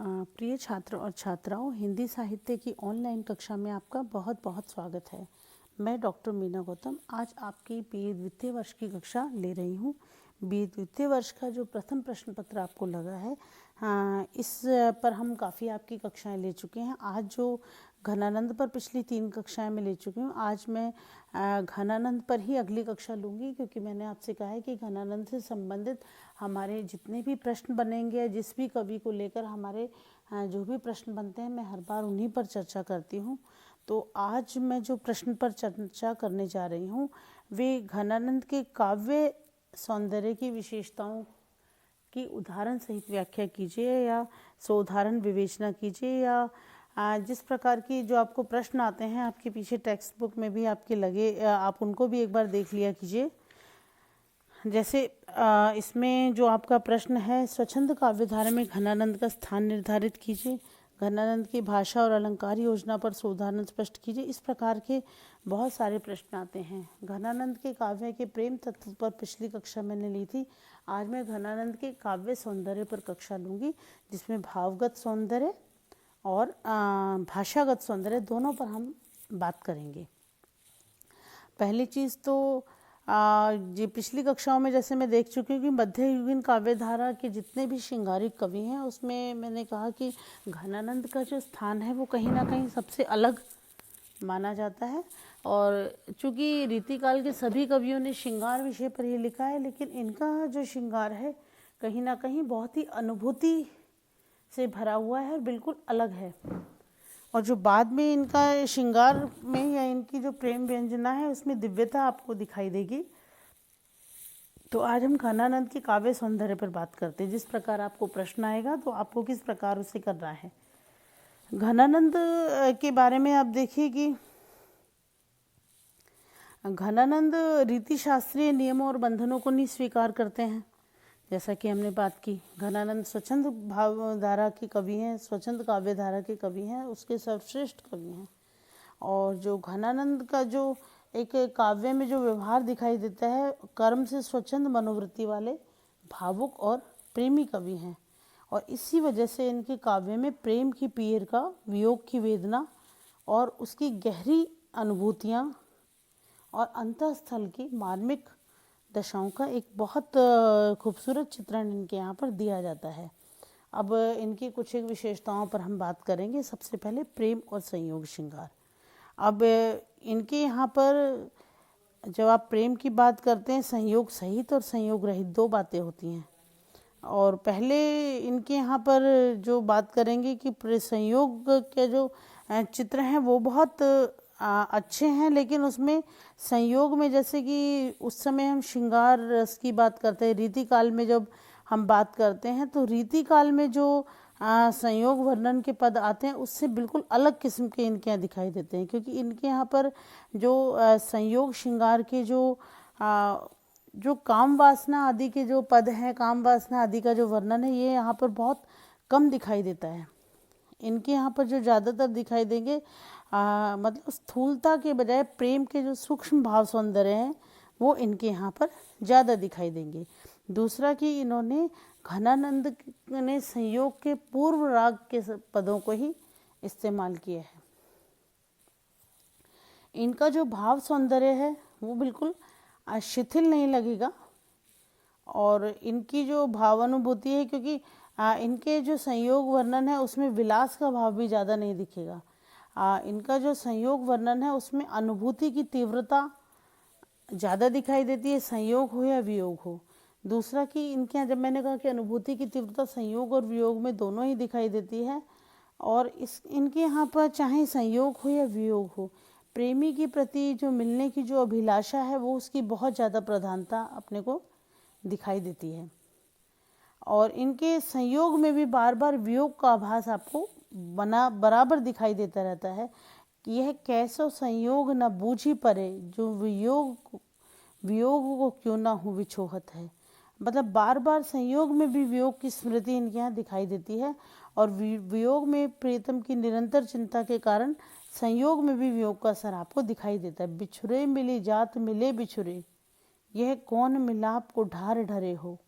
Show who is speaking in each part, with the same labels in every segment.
Speaker 1: प्रिय छात्र और छात्राओं, हिंदी साहित्य की ऑनलाइन कक्षा में आपका बहुत बहुत स्वागत है। मैं डॉक्टर मीना गौतम आज आपकी बीए द्वितीय वर्ष की कक्षा ले रही हूँ। बीए द्वितीय वर्ष का जो प्रथम प्रश्न पत्र आपको लगा है, इस पर हम काफ़ी आपकी कक्षाएं ले चुके हैं। आज जो घनानंद पर पिछली 3 कक्षाएं मैं ले चुकी हूँ, आज मैं घनानंद पर ही अगली कक्षा लूँगी, क्योंकि मैंने आपसे कहा है कि घनानंद से संबंधित हमारे जितने भी प्रश्न बनेंगे या जिस भी कवि को लेकर हमारे जो भी प्रश्न बनते हैं, मैं हर बार उन्हीं पर चर्चा करती हूँ। तो आज मैं जो प्रश्न पर चर्चा करने जा रही हूँ वे घनानंद के काव्य सौंदर्य की विशेषताओं की उदाहरण सहित व्याख्या कीजिए या सोदाहरण विवेचना कीजिए, या जिस प्रकार की जो आपको प्रश्न आते हैं आपके पीछे टेक्स्ट बुक में भी आपके लगे, आप उनको भी एक बार देख लिया कीजिए। जैसे इसमें जो आपका प्रश्न है, स्वच्छंद काव्यधारा में घनानंद का स्थान निर्धारित कीजिए, घनानंद की भाषा और अलंकार योजना पर सोदाहरण स्पष्ट कीजिए। इस प्रकार के बहुत सारे प्रश्न आते हैं। घनानंद के काव्य के प्रेम तत्व पर पिछली कक्षा मैंने ली थी। आज मैं घनानंद के काव्य सौंदर्य पर कक्षा लूँगी, जिसमें भावगत सौंदर्य और भाषागत सौंदर्य दोनों पर हम बात करेंगे। पहली चीज़ तो जी पिछली कक्षाओं में जैसे मैं देख चुकी हूँ कि मध्ययुगीन काव्यधारा के जितने भी श्रृंगारिक कवि हैं, उसमें मैंने कहा कि घनानंद का जो स्थान है वो कहीं ना कहीं सबसे अलग माना जाता है। और चूँकि रीतिकाल के सभी कवियों ने श्रृंगार विषय पर ही लिखा है, लेकिन इनका जो श्रृंगार है कहीं ना कहीं बहुत ही अनुभूति से भरा हुआ है और बिल्कुल अलग है। और जो बाद में इनका श्रृंगार में या इनकी जो प्रेम व्यंजना है उसमें दिव्यता आपको दिखाई देगी। तो आज हम घनानंद के काव्य सौंदर्य पर बात करते हैं। जिस प्रकार आपको प्रश्न आएगा तो आपको किस प्रकार उसे करना है। घनानंद के बारे में आप देखिए कि घनानंद रीति शास्त्रीय नियमों और बंधनों को नहीं स्वीकार करते हैं। जैसा कि हमने बात की, घनानंद स्वच्छंद भावधारा के कवि हैं, स्वच्छंद काव्यधारा के कवि हैं, उसके सर्वश्रेष्ठ कवि हैं। और जो घनानंद का जो एक काव्य में जो व्यवहार दिखाई देता है, कर्म से स्वच्छंद मनोवृत्ति वाले भावुक और प्रेमी कवि हैं। और इसी वजह से इनके काव्य में प्रेम की पीर का, वियोग की वेदना और उसकी गहरी अनुभूतियाँ और अंतःस्थल की मार्मिक दशाओं का एक बहुत खूबसूरत चित्रण इनके यहाँ पर दिया जाता है। अब इनकी कुछ एक विशेषताओं पर हम बात करेंगे। सबसे पहले प्रेम और संयोग श्रृंगार। अब इनके यहाँ पर जब आप प्रेम की बात करते हैं, संयोग सहित और संयोग रहित दो बातें होती हैं। और पहले इनके यहाँ पर जो बात करेंगे कि संयोग के जो चित्र हैं वो बहुत अच्छे हैं, लेकिन उसमें संयोग में जैसे कि उस समय हम श्रृंगार रस की बात करते हैं, रीति काल में जब हम बात करते हैं तो रीति काल में जो संयोग वर्णन के पद आते हैं उससे बिल्कुल अलग किस्म के इनके यहाँ दिखाई देते हैं। क्योंकि इनके यहाँ पर जो संयोग श्रृंगार के जो काम वासना आदि के जो पद हैं, काम वासना आदि का जो वर्णन है, ये यहाँ पर बहुत कम दिखाई देता है। इनके यहाँ पर जो ज़्यादातर दिखाई देंगे मतलब स्थूलता के बजाय प्रेम के जो सूक्ष्म भाव सौंदर्य हैं वो इनके यहाँ पर ज़्यादा दिखाई देंगे। दूसरा कि इन्होंने घनानंद ने संयोग के पूर्व राग के पदों को ही इस्तेमाल किया है। इनका जो भाव सौंदर्य है वो बिल्कुल शिथिल नहीं लगेगा। और इनकी जो भावानुभूति है, क्योंकि इनके जो संयोग वर्णन है उसमें विलास का भाव भी ज़्यादा नहीं दिखेगा। इनका जो संयोग वर्णन है उसमें अनुभूति की तीव्रता ज़्यादा दिखाई देती है, संयोग हो या वियोग हो। दूसरा कि इनके यहाँ जब मैंने कहा कि अनुभूति की तीव्रता संयोग और वियोग में दोनों ही दिखाई देती है, और इनके यहाँ पर चाहे संयोग हो या वियोग हो, प्रेमी के प्रति जो मिलने की जो अभिलाषा है वो उसकी बहुत ज़्यादा प्रधानता अपने को दिखाई देती है। और इनके संयोग में भी बार बार वियोग का आभास आपको बराबर दिखाई देता रहता है कि यह कैसो संयोग न बूझी परे, जो वियोग को क्यों ना हो विछोहत है। मतलब बार बार संयोग में भी वियोग की स्मृति इनके यहाँ दिखाई देती है। और वियोग में प्रीतम की निरंतर चिंता के कारण संयोग में भी वियोग का असर आपको दिखाई देता है। बिछुरे मिली जात मिले बिछुरे, यह कौन मिलाप को ढार ढरे हो,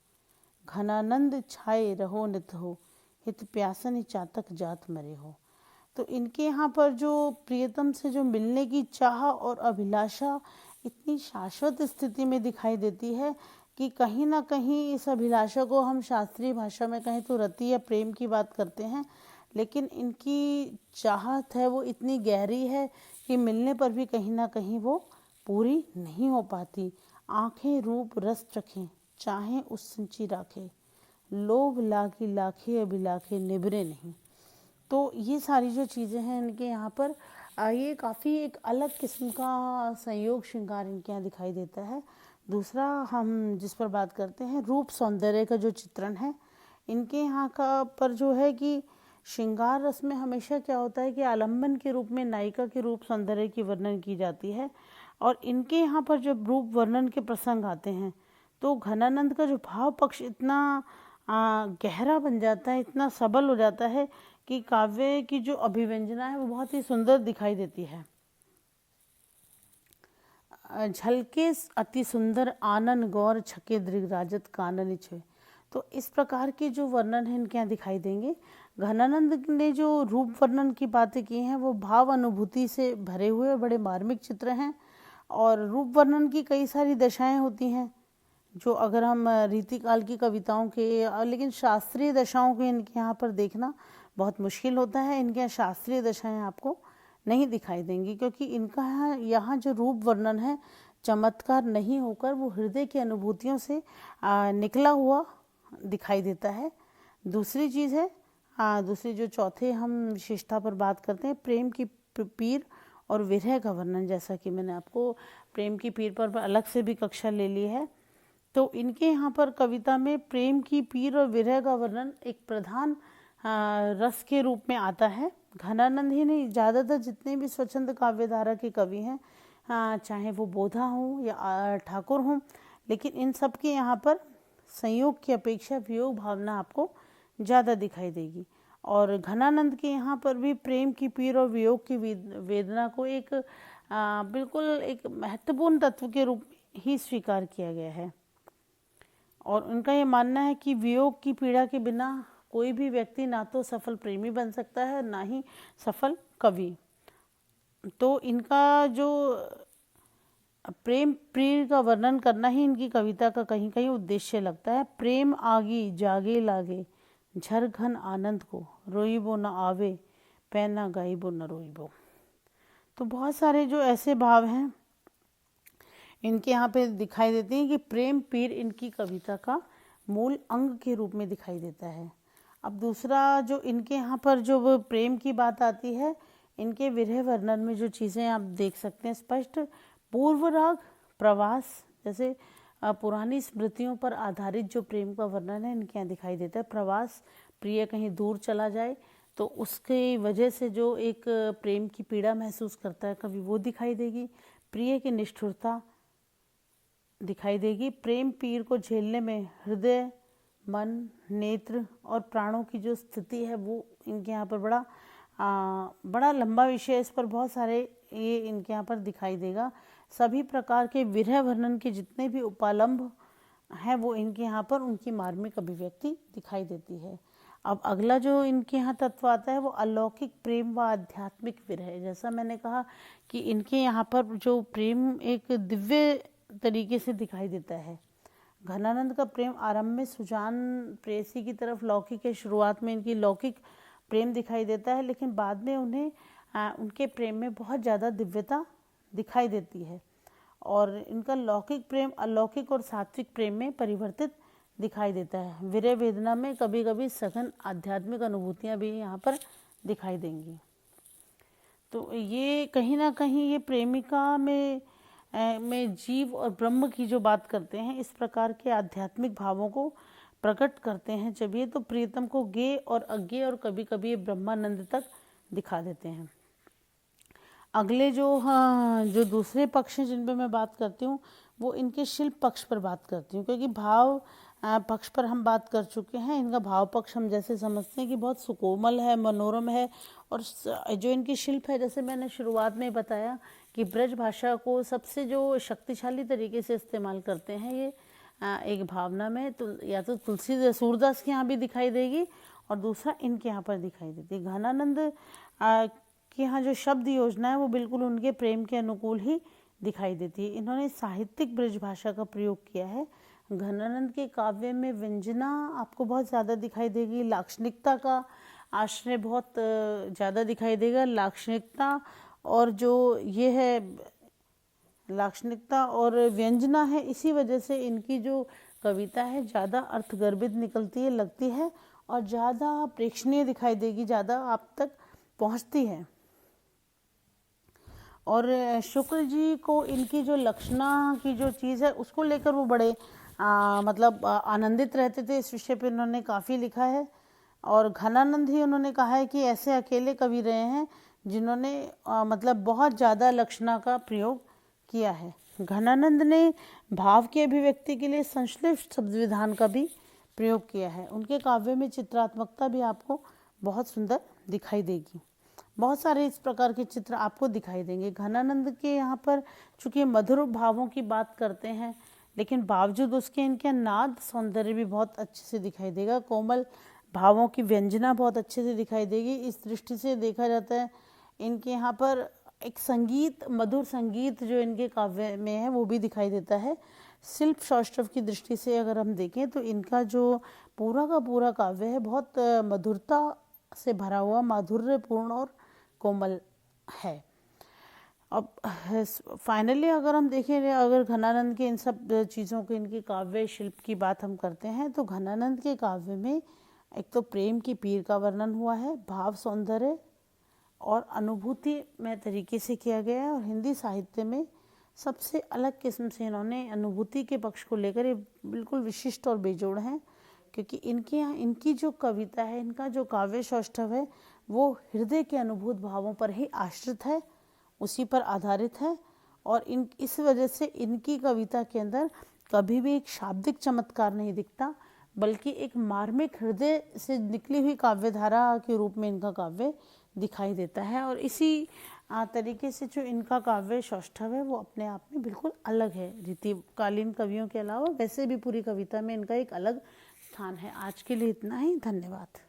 Speaker 1: घनानंद छाए रहो नित हो, हित प्यासन ही चातक जात मरे हो। तो इनके यहाँ पर जो प्रियतम से जो मिलने की चाह और अभिलाषा इतनी शाश्वत स्थिति में दिखाई देती है कि कहीं ना कहीं इस अभिलाषा को हम शास्त्रीय भाषा में कहें तो रति या प्रेम की बात करते हैं, लेकिन इनकी चाहत है वो इतनी गहरी है कि मिलने पर भी कहीं ना कहीं वो पूरी नहीं हो पाती। आंखें रूप रस चखें, चाहें उस सिंची राखे, लोभ लागी लाखे अभिलाखे निबरे नहीं। तो ये सारी जो चीज़ें हैं इनके यहाँ पर ये काफ़ी एक अलग किस्म का संयोग श्रृंगार इनके यहाँ दिखाई देता है। दूसरा हम जिस पर बात करते हैं रूप सौंदर्य का जो चित्रण है इनके यहाँ का पर जो है कि श्रृंगार रस में हमेशा क्या होता है कि आलम्बन के रूप में नायिका के रूप सौंदर्य की वर्णन की जाती है, और इनके यहाँ पर जब रूप वर्णन के प्रसंग आते हैं तो घनानंद का जो भाव पक्ष इतना गहरा बन जाता है, इतना सबल हो जाता है कि काव्य की जो अभिव्यंजना है वो बहुत ही सुंदर दिखाई देती है। झलके अति सुंदर आनन गौर छके दृगराजत कानन छे। तो इस प्रकार के जो वर्णन है इनके यहाँ दिखाई देंगे। घनानंद ने जो रूप वर्णन की बातें की हैं वो भाव अनुभूति से भरे हुए बड़े मार्मिक चित्र हैं, और रूप वर्णन की कई सारी दशाएं होती हैं जो अगर हम रीतिकाल की कविताओं के लेकिन शास्त्रीय दशाओं के इनके यहाँ पर देखना बहुत मुश्किल होता है। इनके यहाँ शास्त्रीय दशाएं आपको नहीं दिखाई देंगी क्योंकि इनका यहाँ जो रूप वर्णन है चमत्कार नहीं होकर वो हृदय की अनुभूतियों से निकला हुआ दिखाई देता है। दूसरी चीज़ है दूसरी जो चौथे हम विशेषता पर बात करते हैं प्रेम की पीर और विरह का वर्णन। जैसा कि मैंने आपको प्रेम की पीर पर अलग से भी कक्षा ले ली है, तो इनके यहाँ पर कविता में प्रेम की पीर और विरह का वर्णन एक प्रधान रस के रूप में आता है। घनानंद ही नहीं, ज़्यादातर जितने भी स्वच्छंद काव्यधारा के कवि हैं चाहे वो बोधा हों या ठाकुर हों, लेकिन इन सब के यहाँ पर संयोग की अपेक्षा वियोग भावना आपको ज़्यादा दिखाई देगी। और घनानंद के यहाँ पर भी प्रेम की पीर और वियोग की वेदना को एक बिल्कुल एक महत्वपूर्ण तत्व के रूप में ही स्वीकार किया गया है, और उनका ये मानना है कि वियोग की पीड़ा के बिना कोई भी व्यक्ति ना तो सफल प्रेमी बन सकता है ना ही सफल कवि। तो इनका जो प्रेम प्रिय का वर्णन करना ही इनकी कविता का कहीं कहीं उद्देश्य लगता है। प्रेम आगी जागे लागे झर घन आनंद को, रोईबो न आवे पैना गाईबो न रोईबो। तो बहुत सारे जो ऐसे भाव हैं इनके यहाँ पे दिखाई देते हैं कि प्रेम पीर इनकी कविता का मूल अंग के रूप में दिखाई देता है। अब दूसरा जो इनके यहाँ पर जो प्रेम की बात आती है, इनके विरह वर्णन में जो चीज़ें आप देख सकते हैं स्पष्ट पूर्व राग प्रवास, जैसे पुरानी स्मृतियों पर आधारित जो प्रेम का वर्णन है इनके यहाँ दिखाई देता है। प्रवास, प्रिय कहीं दूर चला जाए तो उसकी वजह से जो एक प्रेम की पीड़ा महसूस करता है कभी वो दिखाई देगी। प्रिय की निष्ठुरता दिखाई देगी। प्रेम पीर को झेलने में हृदय, मन, नेत्र और प्राणों की जो स्थिति है वो इनके यहाँ पर बड़ा लंबा विषय, इस पर बहुत सारे ये इनके यहाँ पर दिखाई देगा। सभी प्रकार के विरह वर्णन के जितने भी उपालंब हैं वो इनके यहाँ पर उनकी मार्मिक अभिव्यक्ति दिखाई देती है। अब अगला जो इनके यहाँ तत्व आता है वो अलौकिक प्रेम व आध्यात्मिक विरह। जैसा मैंने कहा कि इनके यहाँ पर जो प्रेम एक दिव्य तरीके से दिखाई देता है। घनानंद का प्रेम आरंभ में सुजान प्रेयसी की तरफ लौकिक है, शुरुआत में इनकी लौकिक प्रेम दिखाई देता है, लेकिन बाद में उन्हें उनके प्रेम में बहुत ज़्यादा दिव्यता दिखाई देती है, और इनका लौकिक प्रेम अलौकिक और सात्विक प्रेम में परिवर्तित दिखाई देता है। विरह वेदना में कभी कभी सघन आध्यात्मिक अनुभूतियाँ भी यहाँ पर दिखाई देंगी। तो ये कहीं ना कहीं ये प्रेमिका में जीव और ब्रह्म की जो बात करते हैं इस प्रकार के आध्यात्मिक भावों को प्रकट करते हैं जब ये तो प्रियतम को गेय और अज्ञेय और कभी कभी ये ब्रह्मानंद तक दिखा देते हैं। अगले जो दूसरे पक्ष हैं जिन पे मैं बात करती हूँ वो इनके शिल्प पक्ष पर बात करती हूँ, क्योंकि भाव पक्ष पर हम बात कर चुके हैं। इनका भाव पक्ष हम जैसे समझते हैं कि बहुत सुकोमल है, मनोरम है, और जो इनकी शिल्प है जैसे मैंने शुरुआत में बताया कि ब्रज भाषा को सबसे जो शक्तिशाली तरीके से इस्तेमाल करते हैं ये एक भावना में तो या तो तुलसी सूरदास के यहाँ भी दिखाई देगी और दूसरा इनके यहाँ पर दिखाई देती है। घनानंद के यहाँ जो शब्द योजना है वो बिल्कुल उनके प्रेम के अनुकूल ही दिखाई देती है। इन्होंने साहित्यिक ब्रज भाषा का प्रयोग किया है। घनानंद के काव्य में व्यंजना आपको बहुत ज़्यादा दिखाई देगी, लाक्षणिकता का आश्रय बहुत ज़्यादा दिखाई देगा। लाक्षणिकता और जो ये है लाक्षणिकता और व्यंजना है, इसी वजह से इनकी जो कविता है ज़्यादा अर्थगर्भित निकलती है, लगती है और ज़्यादा प्रेक्षणीय दिखाई देगी, ज़्यादा आप तक पहुँचती है। और शुक्ल जी को इनकी जो लक्षणा की जो चीज़ है उसको लेकर वो बड़े आनंदित रहते थे। इस विषय पे उन्होंने काफ़ी लिखा है। और घनानंद ही उन्होंने कहा है कि ऐसे अकेले कवि रहे हैं जिन्होंने बहुत ज़्यादा लक्षणा का प्रयोग किया है। घनानंद ने भाव की अभिव्यक्ति के लिए संश्लिष्ट शब्द विधान का भी प्रयोग किया है। उनके काव्य में चित्रात्मकता भी आपको बहुत सुंदर दिखाई देगी। बहुत सारे इस प्रकार के चित्र आपको दिखाई देंगे। घनानंद के यहाँ पर चूँकि मधुर भावों की बात करते हैं, लेकिन बावजूद उसके इनके नाद सौंदर्य भी बहुत अच्छे से दिखाई देगा। कोमल भावों की व्यंजना बहुत अच्छे से दिखाई देगी। इस दृष्टि से देखा जाता है इनके यहाँ पर एक संगीत, मधुर संगीत जो इनके काव्य में है वो भी दिखाई देता है। शिल्प सौष्ठव की दृष्टि से अगर हम देखें तो इनका जो पूरा का पूरा काव्य है बहुत मधुरता से भरा हुआ, माधुर्यपूर्ण और कोमल है। अब फाइनली अगर हम देखें, अगर घनानंद के इन सब चीज़ों के इनके काव्य शिल्प की बात हम करते हैं तो घनानंद के काव्य में एक तो प्रेम की पीर का वर्णन हुआ है, भाव सौंदर्य और अनुभूति में तरीके से किया गया है। और हिंदी साहित्य में सबसे अलग किस्म से इन्होंने अनुभूति के पक्ष को लेकर ये बिल्कुल विशिष्ट और बेजोड़ हैं, क्योंकि इनके यहाँ इनकी जो कविता है, इनका जो काव्य सौष्ठव है वो हृदय के अनुभूत भावों पर ही आश्रित है, उसी पर आधारित है। और इस वजह से इनकी कविता के अंदर कभी भी एक शाब्दिक चमत्कार नहीं दिखता, बल्कि एक मार्मिक हृदय से निकली हुई काव्यधारा के रूप में इनका काव्य दिखाई देता है। और इसी तरीके से जो इनका काव्य सौष्ठव है वो अपने आप में बिल्कुल अलग है। रीतिकालीन कवियों के अलावा वैसे भी पूरी कविता में इनका एक अलग स्थान है। आज के लिए इतना ही, धन्यवाद।